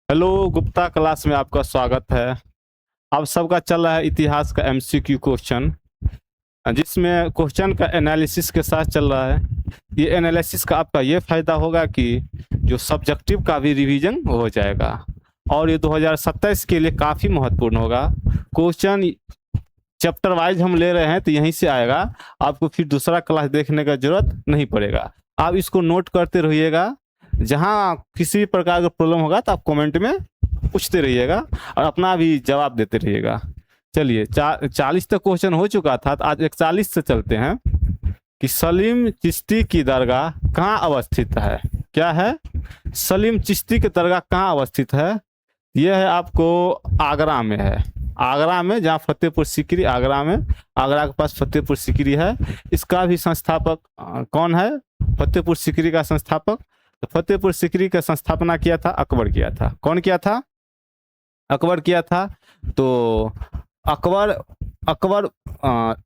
Hello Gupta class में आपका स्वागत है। आप सबका चल रहा है इतिहास का एमसीक्यू क्वेश्चन, जिसमें क्वेश्चन का एनालिसिस के साथ चल रहा है। ये एनालिसिस का आपका ये फ़ायदा होगा कि जो सब्जेक्टिव का भी रिवीजन हो जाएगा और ये 2027 के लिए काफ़ी महत्वपूर्ण होगा। क्वेश्चन चैप्टर वाइज हम ले रहे हैं तो यहीं से आएगा, आपको फिर दूसरा क्लास देखने का जरूरत नहीं पड़ेगा। आप इसको नोट करते रहिएगा, जहाँ किसी भी प्रकार का प्रॉब्लम होगा तो आप कमेंट में पूछते रहिएगा और अपना भी जवाब देते रहिएगा। चलिए 40 तक क्वेश्चन हो चुका था, तो आज 41 से चलते हैं कि सलीम चिश्ती की दरगाह कहाँ अवस्थित है। क्या है? सलीम चिश्ती की दरगाह कहाँ अवस्थित है? यह है आपको आगरा में है। आगरा में, जहाँ फतेहपुर सीकरी आगरा में, आगरा के पास फतेहपुर सीकरी है। इसका भी संस्थापक कौन है? फतेहपुर सीकरी का संस्थापक। तो फतेहपुर सीकरी का संस्थापना किया था अकबर किया था। कौन किया था? अकबर किया था। तो अकबर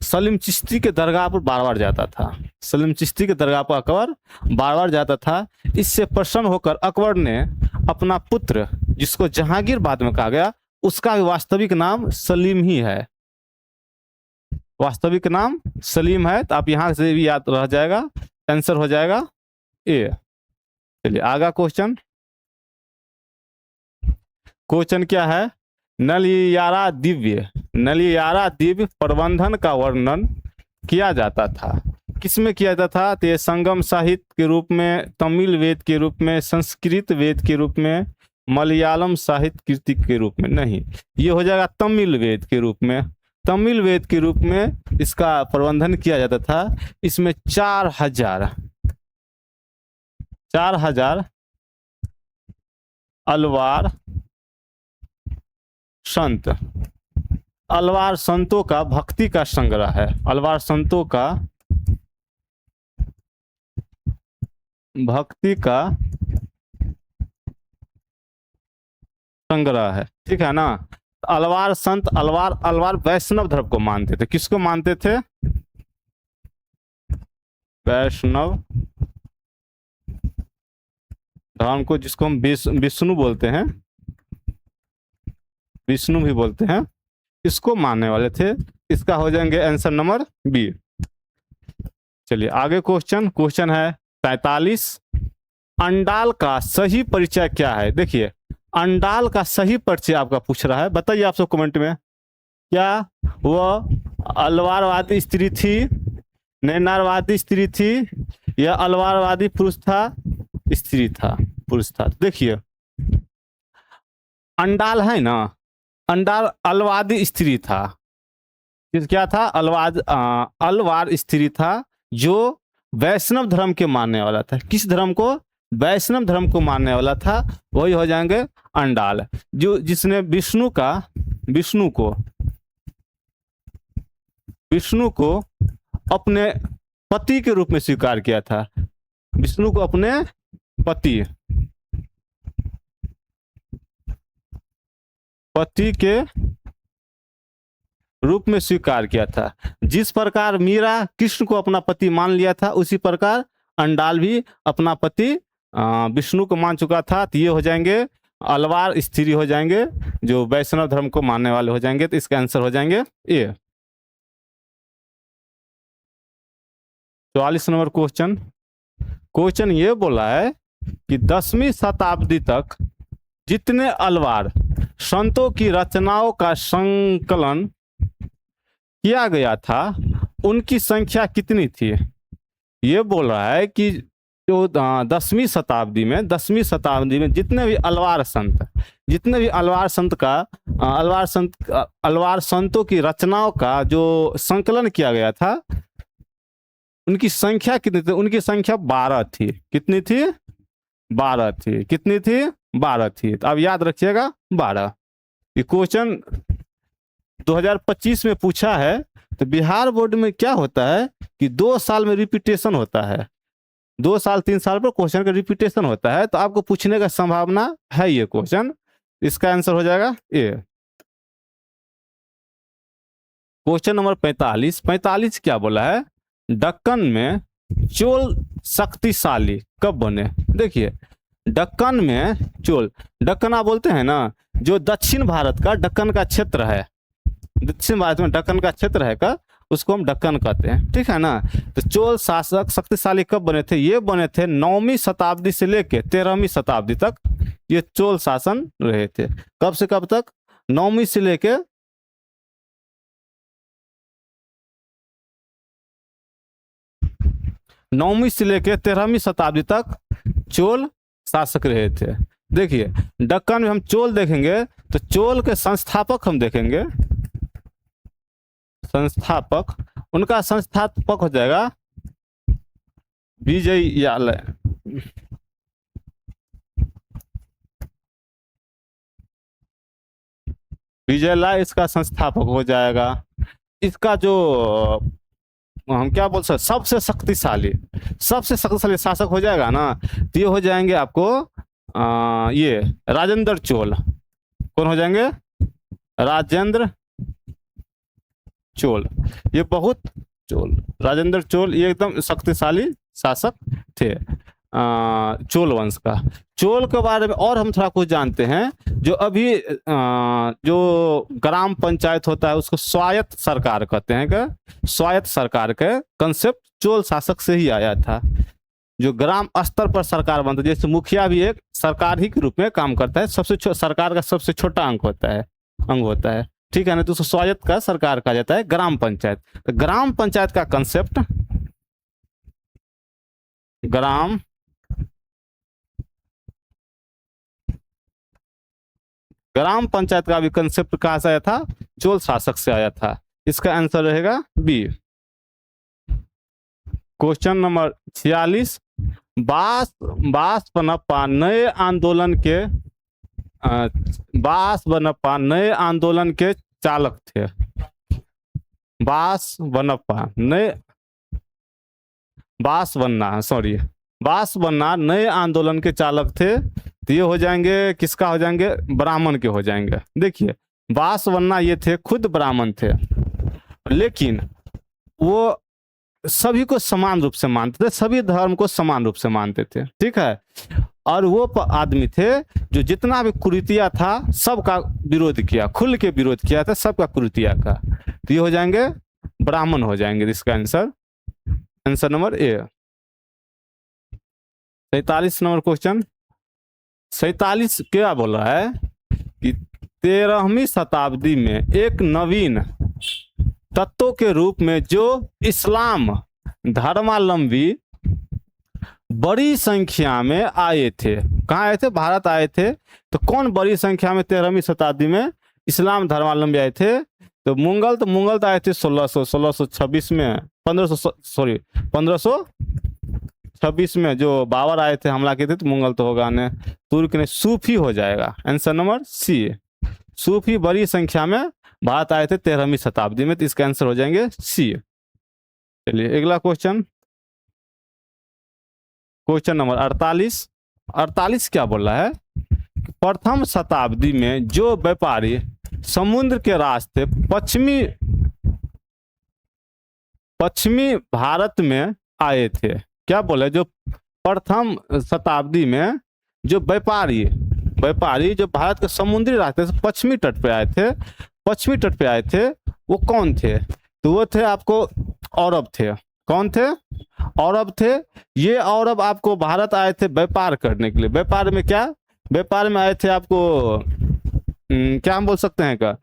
सलीम चिश्ती के दरगाह पर बार बार जाता था। सलीम चिश्ती के दरगाह पर अकबर बार बार जाता था। इससे प्रसन्न होकर अकबर ने अपना पुत्र, जिसको जहांगीर बाद में कहा गया, उसका भी वास्तविक नाम सलीम ही है। वास्तविक नाम सलीम है। तो आप यहां से भी याद रह जाएगा, आंसर हो जाएगा ए। चलिए आगा क्वेश्चन क्या है? नलियारा दिव्य प्रबंधन का वर्णन किया जाता था। किसमें किया जाता था? तो ये संगम साहित्य के रूप में, तमिल वेद के रूप में, संस्कृत वेद के रूप में, मलयालम साहित्य कृति के रूप में। नहीं, ये हो जाएगा तमिल वेद के रूप में। तमिल वेद के रूप में इसका प्रबंधन किया जाता था। इसमें 4000 अलवार संत, अलवार संतों का भक्ति का संग्रह है। अलवार संतों का भक्ति का संग्रह है, ठीक है ना। अलवार संत, अलवार वैष्णव धर्म को मानते थे। किसको मानते थे? वैष्णव धर्म को, जिसको हम विष्णु बोलते हैं, विष्णु भी बोलते हैं, इसको मानने वाले थे। इसका हो जाएंगे आंसर नंबर बी। चलिए आगे क्वेश्चन है 43। अंडाल का सही परिचय क्या है? देखिए, अंडाल का सही परिचय आपका पूछ रहा है। बताइए आप सब कमेंट में, क्या वह अलवारवादी स्त्री थी, नैनारवादी स्त्री थी, या अलवारवादी पुरुष था, स्त्री था, पुरुष था? देखिए, अंडाल है ना, अंडाल अलवादी स्त्री था। क्या था? अलवार स्त्री था, जो वैष्णव धर्म के मानने वाला था। किस धर्म को? वैष्णव धर्म को मानने वाला था। वही हो जाएंगे अंडाल, जो जिसने विष्णु को अपने पति के रूप में स्वीकार किया था। विष्णु को अपने पति के रूप में स्वीकार किया था। जिस प्रकार मीरा कृष्ण को अपना पति मान लिया था, उसी प्रकार अंडाल भी अपना पति विष्णु को मान चुका था। तो ये हो जाएंगे अलवार स्त्री हो जाएंगे, जो वैष्णव धर्म को मानने वाले हो जाएंगे। तो इसका आंसर हो जाएंगे ए। 44 नंबर क्वेश्चन ये बोला है कि 10वीं शताब्दी तक जितने अलवार संतों की रचनाओं का संकलन किया गया था, उनकी संख्या कितनी थी? ये बोल रहा है कि जो 10वीं शताब्दी में जितने भी अलवार संतों की रचनाओं का जो संकलन किया गया था, उनकी संख्या कितनी थी? उनकी संख्या 12 थी। कितनी थी? 12 थी। कितनी थी? 12 थी। तो अब याद रखिएगा 12। ये क्वेश्चन 2025 में पूछा है। तो बिहार बोर्ड में क्या होता है कि 2 साल में रिपीटेशन होता है, 2 साल 3 साल पर क्वेश्चन का रिपीटेशन होता है। तो आपको पूछने का संभावना है ये क्वेश्चन। इसका आंसर हो जाएगा ए। क्वेश्चन नंबर 45 क्या बोला है? दक्कन में चोल शक्तिशाली कब बने? देखिए, दक्कन में चोल, दक्कन आप बोलते हैं ना, जो दक्षिण भारत का दक्कन का क्षेत्र है, दक्षिण भारत में दक्कन का क्षेत्र है का, उसको हम दक्कन कहते हैं, ठीक है ना। तो चोल शासक शक्तिशाली कब बने थे? ये बने थे 9वीं शताब्दी से लेके 13वीं शताब्दी तक ये चोल शासन रहे थे। कब से कब तक? 9वीं से लेके 9वीं से लेके 13वीं शताब्दी तक चोल शासक रहे थे। देखिए दक्कन में हम चोल देखेंगे तो चोल के संस्थापक हम देखेंगे, संस्थापक, उनका संस्थापक हो जाएगा विजयालय, विजयलाल इसका संस्थापक हो जाएगा। इसका जो हम क्या बोल सकते, सबसे शक्तिशाली शासक हो जाएगा ना, तो ये हो जाएंगे आपको ये राजेंद्र चोल। कौन हो जाएंगे? राजेंद्र चोल। ये बहुत चोल, राजेंद्र चोल, ये एकदम शक्तिशाली शासक थे चोल वंश का। चोल के बारे में और हम थोड़ा कुछ जानते हैं, जो अभी जो ग्राम पंचायत होता है उसको स्वायत्त सरकार कहते हैं। क्या स्वायत्त सरकार के कंसेप्ट चोल शासक से ही आया था। जो ग्राम स्तर पर सरकार बनता है, जैसे मुखिया भी एक सरकार ही के रूप में काम करता है, सरकार का सबसे छोटा अंग होता है, ठीक है ना। तो उसको स्वायत्त का सरकार कहा जाता है ग्राम पंचायत। तो ग्राम पंचायत का कंसेप्ट, ग्राम पंचायत का भी कंसेप्ट कहाँ से आया था? चोल शासक से आया था। इसका आंसर रहेगा बी। क्वेश्चन नंबर 46, बास बनप्पा नए आंदोलन के चालक थे। बास बन्ना नए आंदोलन के चालक थे। तो ये हो जाएंगे, किसका हो जाएंगे? ब्राह्मण के हो जाएंगे। देखिए बास बन्ना ये थे, खुद ब्राह्मण थे, लेकिन वो सभी को समान रूप से मानते थे, सभी धर्म को समान रूप से मानते थे, ठीक है। और वो आदमी थे जो जितना भी कुरीतिया था सबका विरोध किया, खुल के विरोध किया था सबका कुरीतिया का। तो ये हो जाएंगे ब्राह्मण हो जाएंगे। इसका answer number A. 47 number question, 47 क्या बोल रहा है कि 13वीं शताब्दी में एक नवीन तत्व के रूप में जो इस्लाम धर्मावलंबी बड़ी संख्या में आए थे। कहाँ आए थे? भारत आए थे। तो कौन बड़ी संख्या में 13वीं शताब्दी में इस्लाम धर्मावलंबी आए थे? तो मुगल तो आए थे 1626 में, 1526 में जो बाबर आए थे, हमला किए थे। तो मुगल तो होगा नहीं, तुर्क ने, सूफी हो जाएगा। आंसर नंबर सी, सूफी बड़ी संख्या में भारत आए थे 13वीं शताब्दी में। तो इसका आंसर हो जाएंगे सी। चलिए अगला क्वेश्चन नंबर 48 क्या बोल रहा है? प्रथम शताब्दी में जो व्यापारी समुद्र के रास्ते पश्चिमी भारत में आए थे। क्या बोले? जो प्रथम शताब्दी में जो व्यापारी जो भारत के समुद्री रास्ते से पश्चिमी तट पे आए थे, वो कौन थे? तो वो थे आपको अरब थे। कौन थे? अरब थे। ये अरब आपको भारत आए थे व्यापार करने के लिए। व्यापार में क्या? व्यापार में आए थे आपको क्या हम बोल सकते हैं का,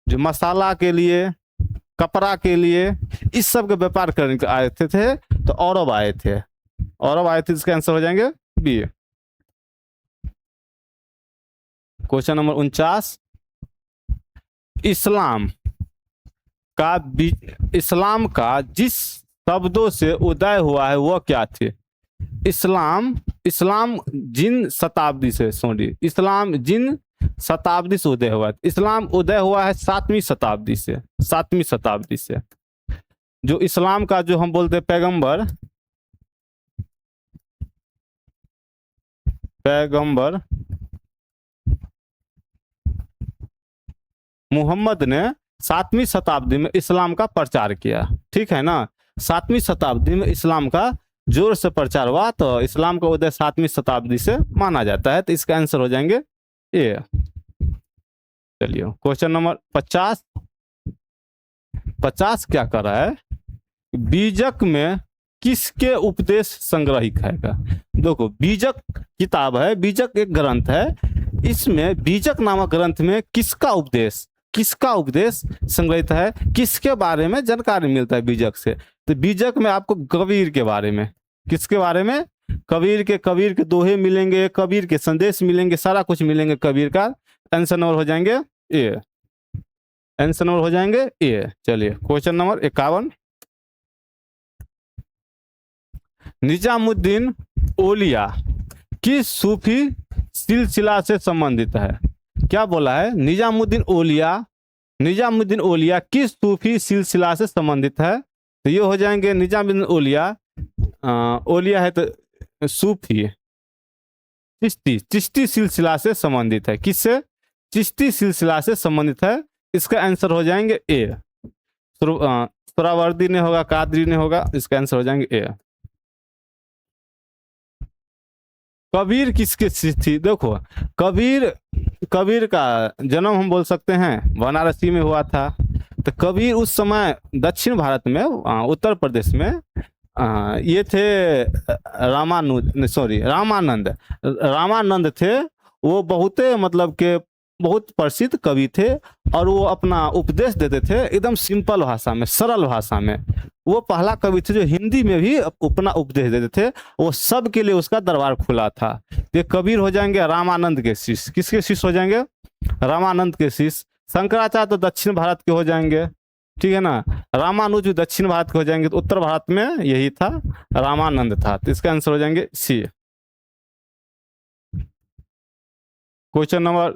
जो मसाला के लिए, कपड़ा के लिए, इस सब के व्यापार करने के आए थे। तो अरब आए थे, इसका आंसर हो जाएंगे बी। क्वेश्चन नंबर 49, इस्लाम का जिस शब्दों से उदय हुआ है वो क्या थे? इस्लाम जिन शताब्दी से उदय हुआ है। इस्लाम उदय हुआ है 7वीं शताब्दी से। जो इस्लाम का जो हम बोलते पैगंबर मुहम्मद ने 7वीं शताब्दी में इस्लाम का प्रचार किया, ठीक है ना। 7वीं शताब्दी में इस्लाम का जोर से प्रचार हुआ तो इस्लाम का उदय 7वीं शताब्दी से माना जाता है। तो इसका आंसर हो जाएंगे ए। चलिए क्वेश्चन नंबर 50। 50 क्या कर रहा है, बीजक में किसके उपदेश संग्रहित है का। देखो बीजक किताब है, बीजक एक ग्रंथ है, इसमें बीजक नामक ग्रंथ में किसका उपदेश संग्रहित है, किसके बारे में जानकारी मिलता है बीजक से। तो बीजक में आपको कबीर के बारे में, किसके बारे में, कबीर के दोहे मिलेंगे, कबीर के संदेश मिलेंगे, सारा कुछ मिलेंगे कबीर का। आंसर नंबर हो जाएंगे ए। आंसर नंबर हो जाएंगे ए। चलिए क्वेश्चन नंबर 51। निजामुद्दीन औलिया किस सूफी सिलसिला से संबंधित है। क्या बोला है, निजामुद्दीन औलिया किस सूफी सिलसिला से संबंधित है। तो ये हो जाएंगे निजामुद्दीन औलिया है तो सूफी चिश्ती सिलसिला से संबंधित है। किससे, चिश्ती सिलसिला से संबंधित है। इसका आंसर हो जाएंगे ए। सुहरावर्दी ने होगा, कादरी ने होगा, इसका आंसर हो जाएंगे ए। कबीर किसके शिष्य थी। देखो कबीर का जन्म हम बोल सकते हैं बनारसी में हुआ था। तो कबीर उस समय दक्षिण भारत में उत्तर प्रदेश में ये थे रामानंद थे। वो बहुत मतलब के बहुत प्रसिद्ध कवि थे और वो अपना उपदेश देते थे एकदम सिंपल भाषा में, सरल भाषा में। वो पहला कवि थे जो हिंदी में भी अपना उपदेश देते थे। वो सब के लिए उसका दरबार खुला था। ये कबीर हो जाएंगे रामानंद के शिष्य। किसके शिष्य हो जाएंगे, रामानंद के शिष्य। शंकराचार्य तो दक्षिण भारत के हो जाएंगे, ठीक है ना। रामानुज भी दक्षिण भारत के हो जाएंगे। तो उत्तर भारत में यही था, रामानंद था। तो इसका आंसर हो जाएंगे C. Question number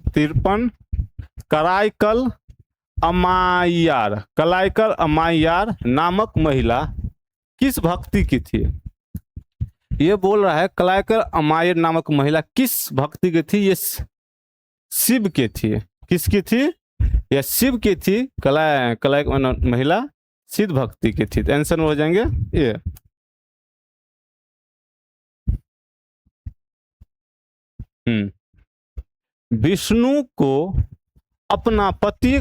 53। Karaikal Ammaiyar नामक महिला किस भक्ति की थी। ये बोल रहा है कराईकल अमाइयार नामक महिला किस भक्ति की थी। ये शिव की थी। किसकी थी, यह शिव की थी। कलाई महिला सिद्ध भक्ति की थी। आंसर में हो जाएंगे ये। विष्णु को अपना पति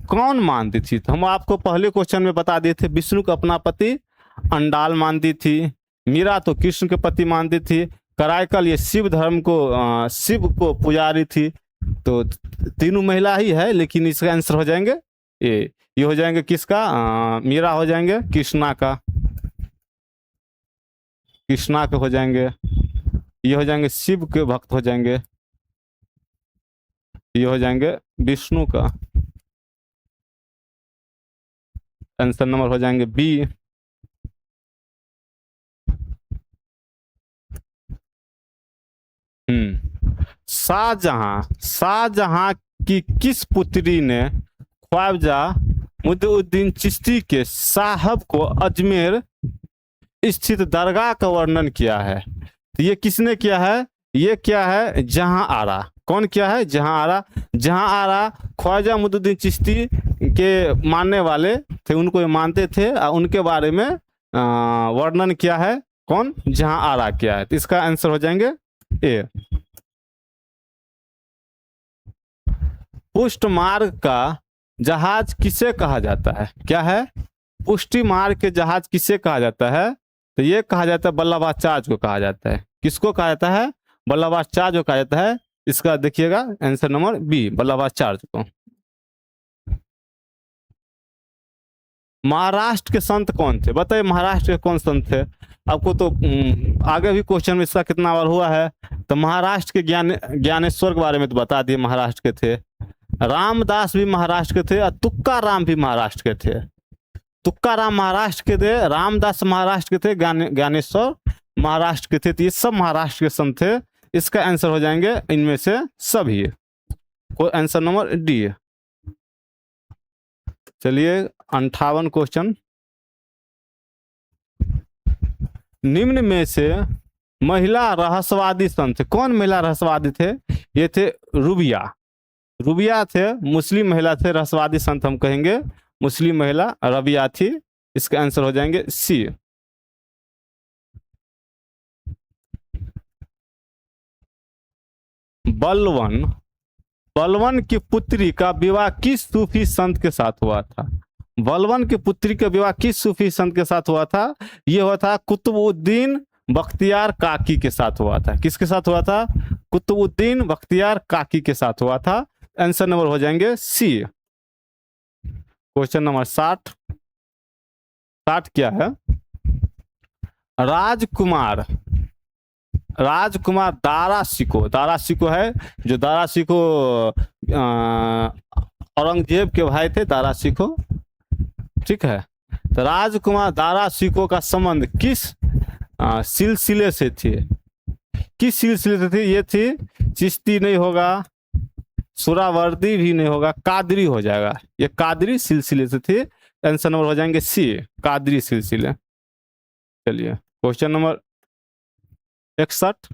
कौन मानती थी। तो हम आपको पहले क्वेश्चन में बता दिए थे, विष्णु को अपना पति अंडाल मानती थी। मीरा तो कृष्ण के पति मानती थी। कराईकल ये शिव धर्म को शिव को पुजारी थी। तो तीनों महिला ही है, लेकिन इसका आंसर हो जाएंगे ये हो जाएंगे किसका, मीरा हो जाएंगे कृष्णा का हो जाएंगे। ये हो जाएंगे शिव के भक्त हो जाएंगे। ये हो जाएंगे विष्णु का। आंसर नंबर हो जाएंगे बी। शाहजहां की किस पुत्री ने ख्वाजा मुइनुद्दीन चिश्ती के साहब को अजमेर स्थित दरगाह का वर्णन किया है। तो ये किसने किया है, ये क्या है, जहां आरा। कौन किया है, जहां आरा ख्वाजा मुइनुद्दीन चिश्ती के मानने वाले थे, उनको ये मानते थे। उनके बारे में वर्णन किया है। कौन, जहां आरा किया है। तो इसका आंसर हो जाएंगे ए। पुष्ट मार्ग का जहाज किसे कहा जाता है। क्या है, पुष्टि मार्ग के जहाज किसे कहा जाता है। तो ये कहा जाता है बल्लभाचार्य को कहा जाता है। किसको कहा जाता है, बल्लभाचार्य को कहा जाता है। इसका देखिएगा आंसर नंबर बी, बल्लभाचार्य को। महाराष्ट्र के संत कौन थे, बताइए महाराष्ट्र के कौन संत थे। आपको तो आगे भी क्वेश्चन में इसका कितना बार हुआ है। तो महाराष्ट्र के ज्ञानेश्वर के बारे में तो बता दिए, महाराष्ट्र के थे। रामदास भी महाराष्ट्र के थे और तुक्काराम भी महाराष्ट्र के थे। तुक्काराम महाराष्ट्र के थे, रामदास महाराष्ट्र के थे, ज्ञानेश्वर महाराष्ट्र के थे। तो ये सब महाराष्ट्र के संत थे। इसका आंसर हो जाएंगे इनमें से सभी। Answer number D. चलिए 58 क्वेश्चन। निम्न में से महिला रहस्यवादी संत, कौन महिला रहस्यवादी थे। ये थे रुबिया थे, मुस्लिम महिला थे। रहस्यवादी संत हम कहेंगे मुस्लिम महिला रबिया थी। इसका आंसर हो जाएंगे सी। बलवन बलवन की पुत्री का विवाह किस सूफी संत के साथ हुआ था? बलवन की पुत्री का विवाह किस सूफी संत के साथ हुआ था? ये हुआ था कुतुबुद्दीन बख्तियार काकी के साथ हुआ था। किसके साथ हुआ था? कुतुबुद्दीन बख्तियार काकी के साथ हुआ था। आंसर नंबर हो जाएंगे सी। Question number 60। 60 क्या है? राजकुमार राजकुमार दारा शिको है, जो दारा शिको औरंगजेब के भाई थे, दारा शिको। ठीक है, तो राजकुमार दारा शिको का संबंध किस सिलसिले से थी? किस सिलसिले से थी? ये थी, चिश्ती नहीं होगा, सुरावर्दी भी नहीं होगा, कादरी हो जाएगा। ये कादरी सिलसिले से थी। आंसर नंबर हो जाएंगे सी, कादरी सिलसिले। चलिए क्वेश्चन नंबर 61।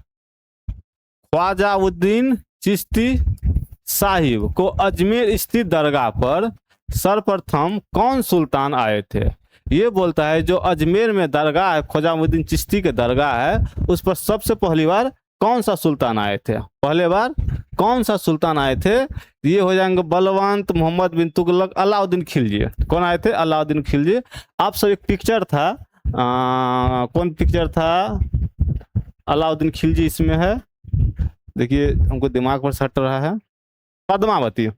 ख्वाजाउद्दीन चिश्ती साहिब को अजमेर स्थित दरगाह पर सर्वप्रथम कौन सुल्तान आए थे? ये बोलता है जो अजमेर में दरगाह है, ख्वाजाउद्दीन चिश्ती के दरगाह है, उस पर सबसे पहली बार कौन सा सुल्तान आए थे? पहले बार कौन सा सुल्तान आए थे? ये हो जाएंगे बलवंत, मोहम्मद बिन तुगलक, अलाउद्दीन खिलजी। कौन आए थे? अलाउद्दीन खिलजी। आप सब एक पिक्चर था, कौन पिक्चर था? अलाउद्दीन खिलजी इसमें है, देखिए हमको दिमाग पर सट रहा है। पद्मावती।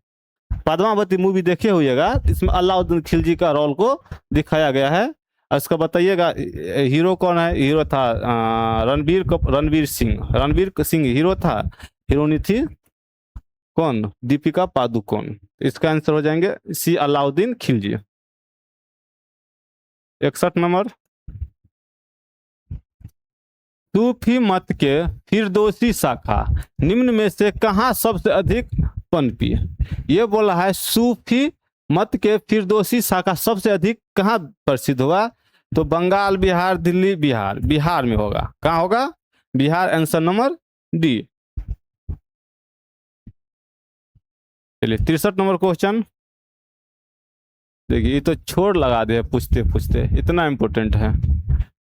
पद्मावती मूवी देखे होइएगा, इसमें अलाउद्दीन खिलजी का रोल को दिखाया गया है। इसका बताइएगा हीरो कौन है? हीरो था रणवीर सिंह हीरो था। हीरोनी थी कौन? दीपिका पादुकोण। इसका आंसर हो जाएंगे सी, अलाउद्दीन खिलजी। 61 नंबर। सूफी मत के फिरदौसी शाखा निम्न में से कहाँ सबसे अधिक पनपी? ये बोला है सूफी मत के फिरदौसी शाखा सबसे अधिक कहाँ प्रसिद्ध हुआ? तो बंगाल, बिहार, दिल्ली, बिहार में होगा। कहाँ होगा? बिहार। Answer number D. चलिए 63 नंबर क्वेश्चन। देखिए ये तो छोड़ लगा दे पूछते पूछते, इतना इंपॉर्टेंट है।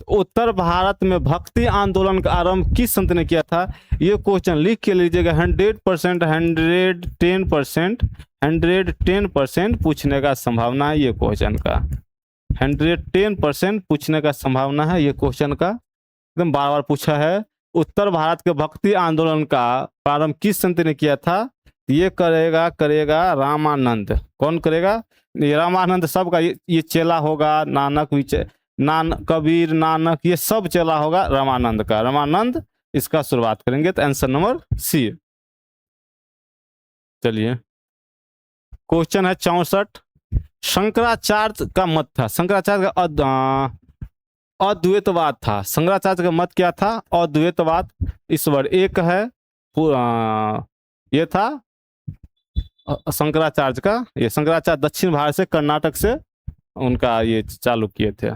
उत्तर भारत में भक्ति आंदोलन का आरंभ किस संत ने किया था? ये क्वेश्चन लिख के लीजिएगा। 100%, 110% पूछने का संभावना है ये क्वेश्चन का। 110% पूछने का संभावना है ये क्वेश्चन का, एकदम बार बार पूछा है। उत्तर भारत के भक्ति आंदोलन का प्रारंभ किस संत ने किया था? ये करेगा रामानंद। कौन करेगा? ये रामानंद सबका ये चेला होगा। नानक भी कबीर, नानक, ये सब चला होगा रामानंद का। रामानंद इसका शुरुआत करेंगे, तो आंसर नंबर सी। चलिए क्वेश्चन है 64। शंकराचार्य का मत था, शंकराचार्य का अद्वैतवाद था। शंकराचार्य का मत क्या था? अद्वैतवाद। ईश्वर एक है। ये था शंकराचार्य का। ये शंकराचार्य दक्षिण भारत से, कर्नाटक से उनका ये चालू किए थे।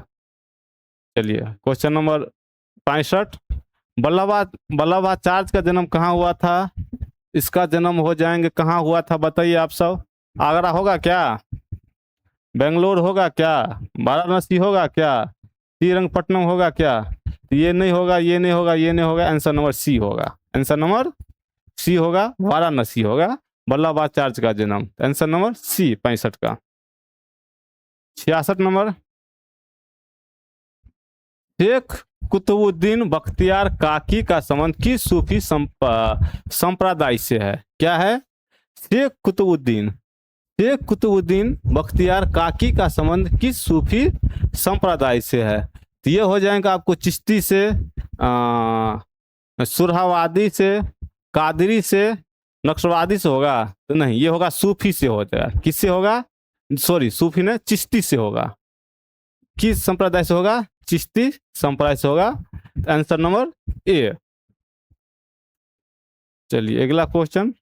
चलिए क्वेश्चन नंबर 65। वल्लभाचार्य का जन्म कहाँ हुआ था? इसका जन्म हो जाएंगे, कहाँ हुआ था बताइए आप सब? आगरा होगा क्या? बेंगलोर होगा क्या? वाराणसी होगा क्या? श्रीरंगपट्टनम होगा क्या? ये नहीं होगा, ये नहीं होगा, ये नहीं होगा। आंसर नंबर सी होगा। आंसर नंबर सी होगा, वाराणसी होगा वल्लभाचार्य का जन्म। आंसर नंबर सी 65 का। 66 नंबर। शेख कुतुबुद्दीन बख्तियार काकी का संबंध किस सूफी संप्रदाय से है? क्या है? शेख कुतुबुद्दीन बख्तियार काकी का संबंध किस सूफी संप्रदाय से है? तो ये हो जाएगा आपको चिश्ती से, सुरहावादी से, कादरी से, नक्शवादी से होगा? तो नहीं, ये होगा सूफी से हो जाएगा। किससे होगा? सॉरी, सूफी ने चिश्ती से होगा। किस संप्रदाय से होगा? चिश्ती संप्रदाय से होगा। Answer number A. चलिए अगला क्वेश्चन।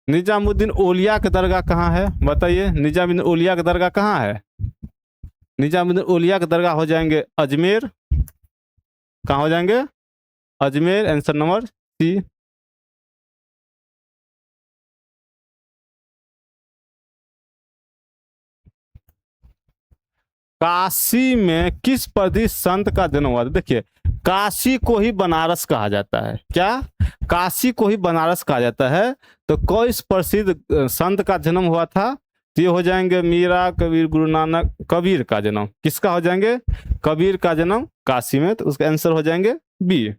निजामुद्दीन औलिया का दरगाह कहाँ है? बताइए, निजामुद्दीन औलिया का दरगाह कहाँ है? निजामुद्दीन औलिया का दरगाह हो जाएंगे अजमेर। कहाँ हो जाएंगे? Ajmer. Answer number C. Kashi में किस प्रसिद्ध संत का जन्म हुआ था? देखिए, काशी को ही बनारस कहा जाता है। क्या? काशी को ही बनारस कहा जाता है। तो किस प्रसिद्ध संत का जन्म हुआ था? तो ये हो जाएंगे मीरा, कबीर, गुरु नानक। कबीर का जन्म किसका हो जाएंगे? कबीर का जन्म काशी में। तो उसका आंसर हो जाएंगे बी।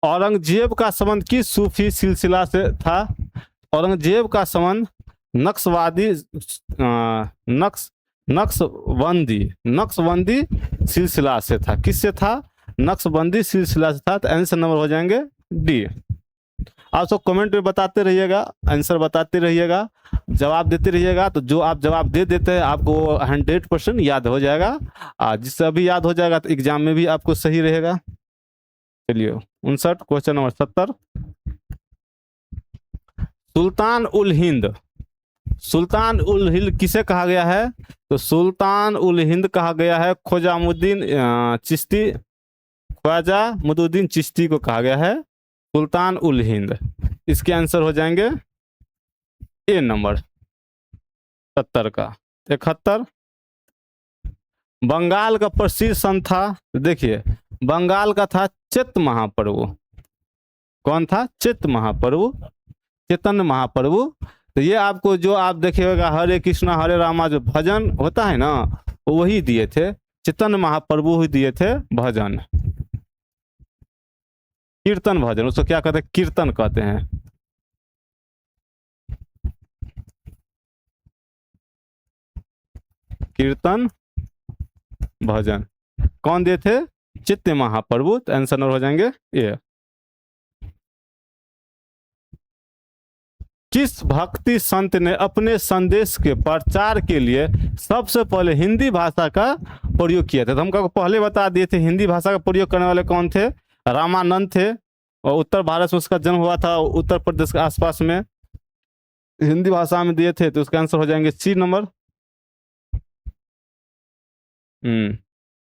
औरंगजेब का संबंध किस सूफी सिलसिला से था? औरंगजेब का संबंध नक्शवादी नक्शबंदी नक्शबंदी सिलसिला से था। किससे था? नक्शबंदी सिलसिला से था। तो आंसर नंबर हो जाएंगे डी। आप सब कमेंट में बताते रहिएगा, आंसर बताते रहिएगा, जवाब देते रहिएगा। तो जो आप जवाब दे देते हैं आपको 100% याद हो जाएगा। जिससे अभी याद हो जाएगा तो एग्जाम में भी आपको सही रहेगा। चलिए 59 क्वेश्चन नंबर 70। सुल्तान उल हिंद, सुल्तान उल हिंद किसे कहा गया है? तो सुल्तान उल हिंद कहा गया है ख्वाजामुद्दीन चिश्ती, ख्वाजा मुद्दीन चिश्ती को कहा गया है सुल्तान उल हिंद। इसके आंसर हो जाएंगे ए नंबर 70 का। 71 बंगाल का प्रसिद्ध संत था। देखिए, बंगाल का था चैत्य महाप्रभु। कौन था? चैत्य महाप्रभु, चैतन्य महाप्रभु। तो ये आपको जो आप देखिएगा हरे कृष्णा हरे रामा जो भजन होता है ना, वही दिए थे, चैतन्य महाप्रभु ही दिए थे भजन, कीर्तन भजन। उसको क्या कहते हैं? कीर्तन कहते हैं। कीर्तन भजन कौन दिए थे? चैत्य महाप्रभु। तो आंसर नंबर हो जाएंगे ये। किस भक्ति संत ने अपने संदेश के प्रचार के लिए सबसे पहले हिंदी भाषा का प्रयोग किया था? तो हम पहले बता दिए थे हिंदी भाषा का प्रयोग करने वाले कौन थे? रामानंद थे। और उत्तर भारत में उसका जन्म हुआ था, उत्तर प्रदेश के आसपास में हिंदी भाषा में दिए थे। तो उसका आंसर हो जाएंगे सी नंबर।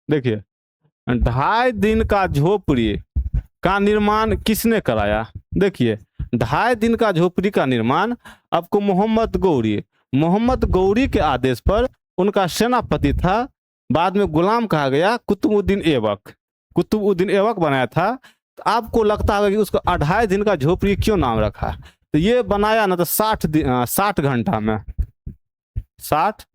देखिए, 2.5 दिन का झोपड़ी का निर्माण किसने कराया? देखिए, 2.5 दिन का झोपड़ी का निर्माण आपको मोहम्मद गौरी के आदेश पर, उनका सेनापति था, बाद में गुलाम कहा गया, कुतुबुद्दीन ऐबक बनाया था। तो आपको लगता होगा कि उसको 2.5 दिन का झोपड़ी क्यों नाम रखा? तो ये बनाया ना तो 60 घंटा में, 60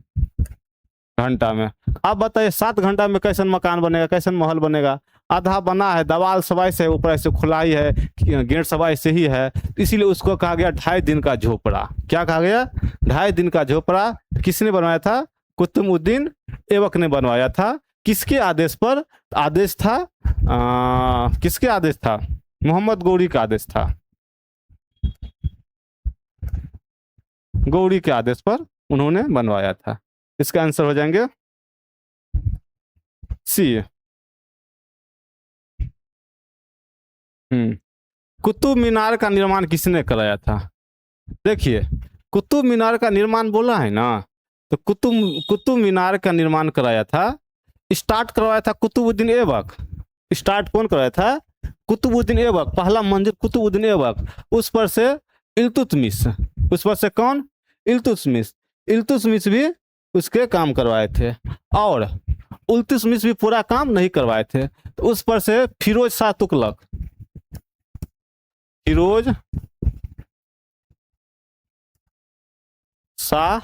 घंटा में। अब बताइए 7 घंटा में कैसन मकान बनेगा, कैसन महल बनेगा? आधा बना है, दीवार सवाई से ऊपर से खुलाई है, गेट सवाई से ही है, इसीलिए उसको कहा गया 2.5 दिन का झोपड़ा। क्या कहा गया? 2.5 दिन का झोपड़ा। किसने बनवाया था? कुतुबुद्दीन ऐबक ने बनवाया था। किसके आदेश पर? आदेश था किसके आदेश था? मोहम्मद गौरी का आदेश था। गौरी के आदेश पर उन्होंने बनवाया था। इसका आंसर हो जाएंगे सी। कुतुब मीनार का निर्माण किसने कराया था? देखिए, कुतुब मीनार का निर्माण बोला है ना, तो कुतुब मीनार का निर्माण कराया था, स्टार्ट करवाया था कुतुबुद्दीन ऐबक। स्टार्ट कौन कराया था? कुतुबुद्दीन ऐबक। पहला मंजिल कुतुबुद्दीन ऐबक, उस पर से इल्तुतमिश, उस पर से कौन? इल्तुतमिश भी उसके काम करवाए थे। और इल्तुतमिश भी पूरा काम नहीं करवाए थे, तो उस पर से फिरोज शाह तुगलक, फिरोज शाह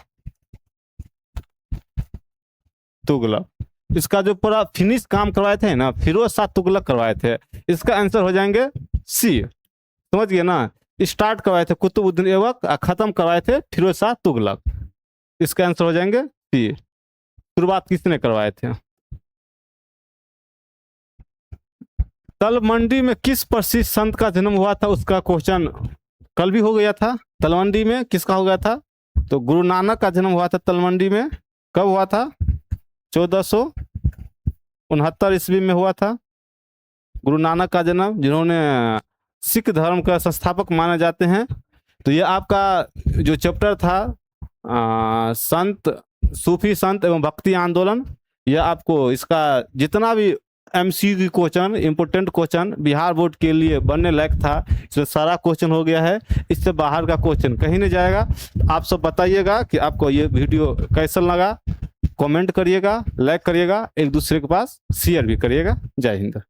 तुगलक, इसका जो पूरा फिनिश काम करवाए थे ना, फिरोज शाह तुगलक करवाए थे। इसका आंसर हो जाएंगे सी। समझ गए ना? स्टार्ट करवाए थे कुतुबुद्दीन ऐबक, खत्म करवाए थे फिरोज शाह तुगलक। इसका आंसर हो जाएंगे सी। शुरुआत किसने करवाए थे? तलमंडी में किस प्रसिद्ध संत का जन्म हुआ था? उसका क्वेश्चन कल भी हो गया था। तलमंडी में किसका हो गया था? तो गुरु नानक का जन्म हुआ था तलमंडी में। कब हुआ था? 1469 ईस्वी में हुआ था गुरु नानक का जन्म, जिन्होंने सिख धर्म का संस्थापक माने जाते हैं। तो ये आपका जो चैप्टर था संत, सूफी संत एवं भक्ति आंदोलन, यह आपको इसका जितना भी MCQ question, important question Bihar board के लिए बनने लायक था, इसमें सारा क्वेश्चन हो गया है। इससे बाहर का क्वेश्चन कहीं नहीं जाएगा। आप सब बताइएगा कि आपको ये वीडियो कैसा लगा, कमेंट करिएगा, लाइक करिएगा, एक दूसरे के पास शेयर भी करिएगा। जय हिंद।